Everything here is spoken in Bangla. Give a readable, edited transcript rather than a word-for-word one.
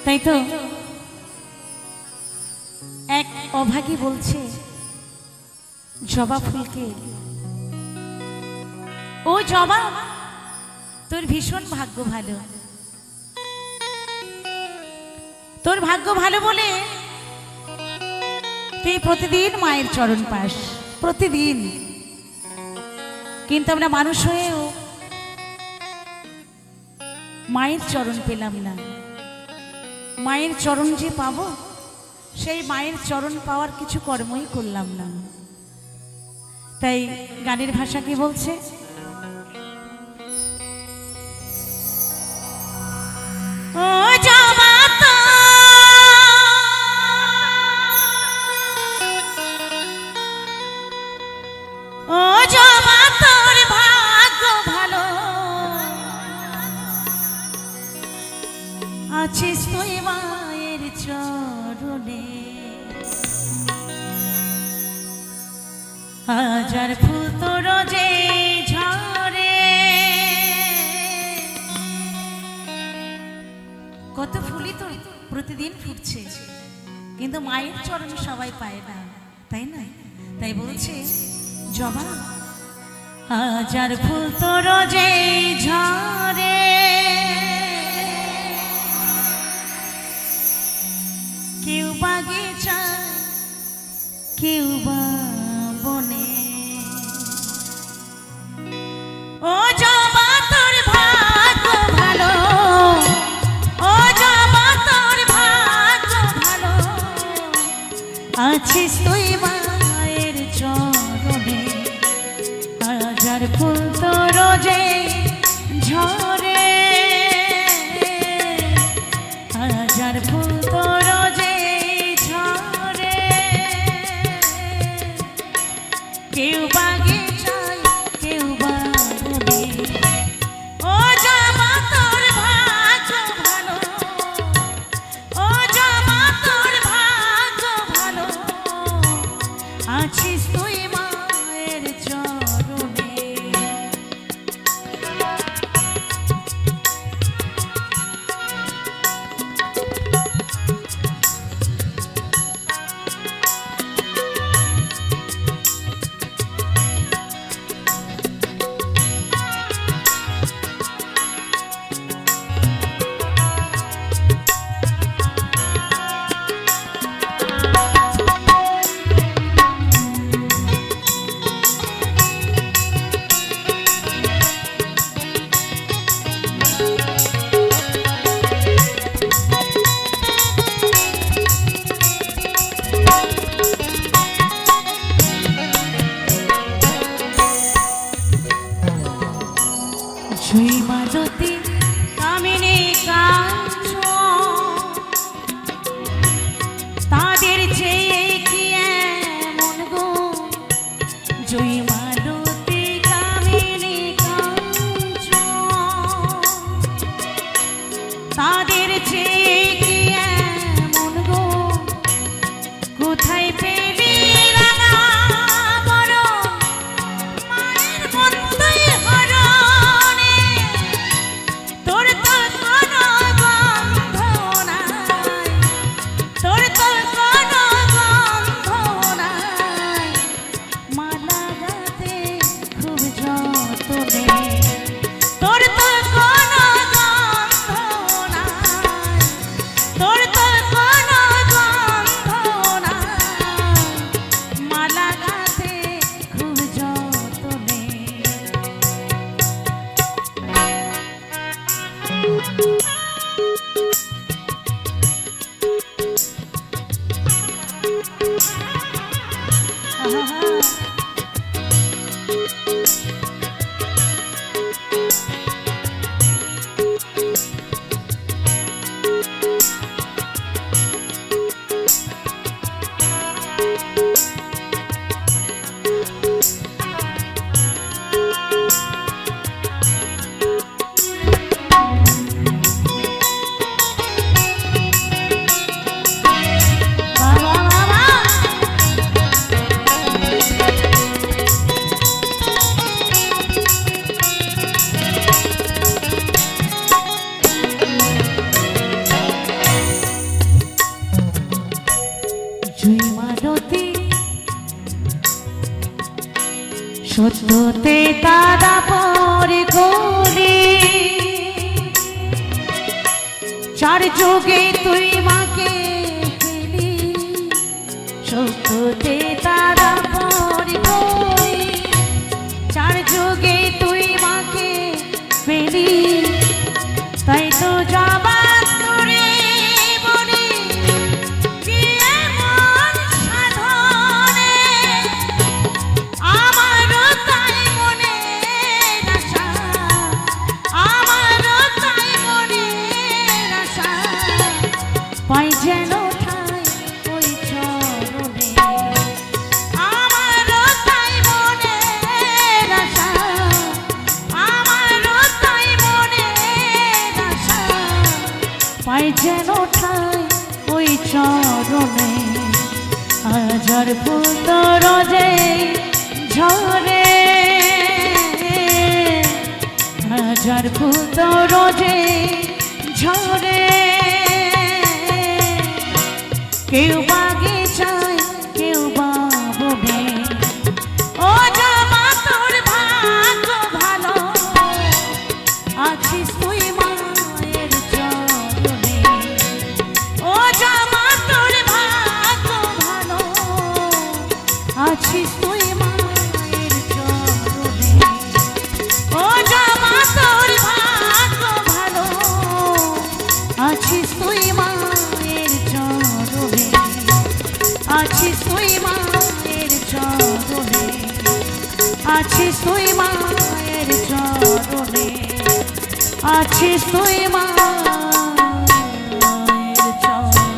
তাই তো এক অভাগী বলছে জবা ফুলকে, ও জবা তোর ভীষণ ভাগ্য ভালো, তোর ভাগ্য ভালো বলে তুই প্রতিদিন মায়ের চরণ পাস, প্রতিদিন। কিন্তু আমরা মানুষ হয়েও মায়ের চরণ পেলাম না। মায়ের চরণ যে পাবো, সেই মায়ের চরণ পাওয়ার কিছু কর্মই করলাম না। তাই গানের ভাষা কি বলছে? ও জবা তো ও জবা তোর ভাগ্য ভালো, আছিস তুই মায়ের চরণে। হাজার ফুল তোর যে ঝরে, কত ফুলই তো প্রতিদিন ফুটছে, কিন্তু মায়ের চরণ সবাই পায় না, তাই না? তাই বলছে জবা হাজার ফুল তোর যে ঝরে, কেউ বাগিচা কেউ বা বনে। ও জবা তোর ভাগ্য ভালো, ও জবা তোর ভাগ্য ভালো, আছিস তুই মায়ের চরণে। হাজার ফুল তোর যে ঝরে, হাজার ফুল তোর যে ঝরে, কেউ বাগিচায় কেউ বা বনে। ও জবা তোর ভাগ্য ভালো, ও জবা তোর ভাগ্য ভালো, আছিস তুই মায়ের চরণে। জুই মালতী কামিনী কাঞ্চন, তাদের চেয়ে কি এমন গো? জুই মালতী কামিনী কাঞ্চন, তাদের চেয়ে কি এমন গো? কোথায় পেলি রাঙা বরণ, মায়ের মন্তই হরণে। তোর তো কোনো গন্ধ নাই, তোর তো কোনো গন্ধ নাই, মালা গাতে খুব যতনে। তোর তো কোনো গন্ধ নাই, তোর তো কোনো গন্ধ নাই, মালা গাতে খুব যতনে। সত্যতে তারা পরে গলি চার যুগে তুই মাকে পেলি সত্যতে তারা পরে গলি চার যুগে তুই মাকে পেলি তাই তো যাবা তোরে বলি কি এমন সাধনে আমারও তাই মনে আশা আমারও তাই মনে আশা পাই যেন ঠাই ওই চরণে আমারও তাই মনে আশা আমারও তাই মনে আশা পাই যেন ঠাই ওই চরণে হাজার ফুল তো রোজে ঝরে হাজার ফুল তো রোজে ঝরে কেউ বাগিচায় কেউ বা বনে ও জামা তোর ভাগ্য ভালো আছিস তুই মায়ের চরণে ও জামা তোর ভাগ্য ভালো আছিস তুই মায়ের চরণে ও জামা তোর ভাগ্য ভালো আছিস তুই মায়ের চরণে আছিস তুই মায়ের চরণে আছিস তুই মায়ের চরণে আছিস তুই মায়ের চরণে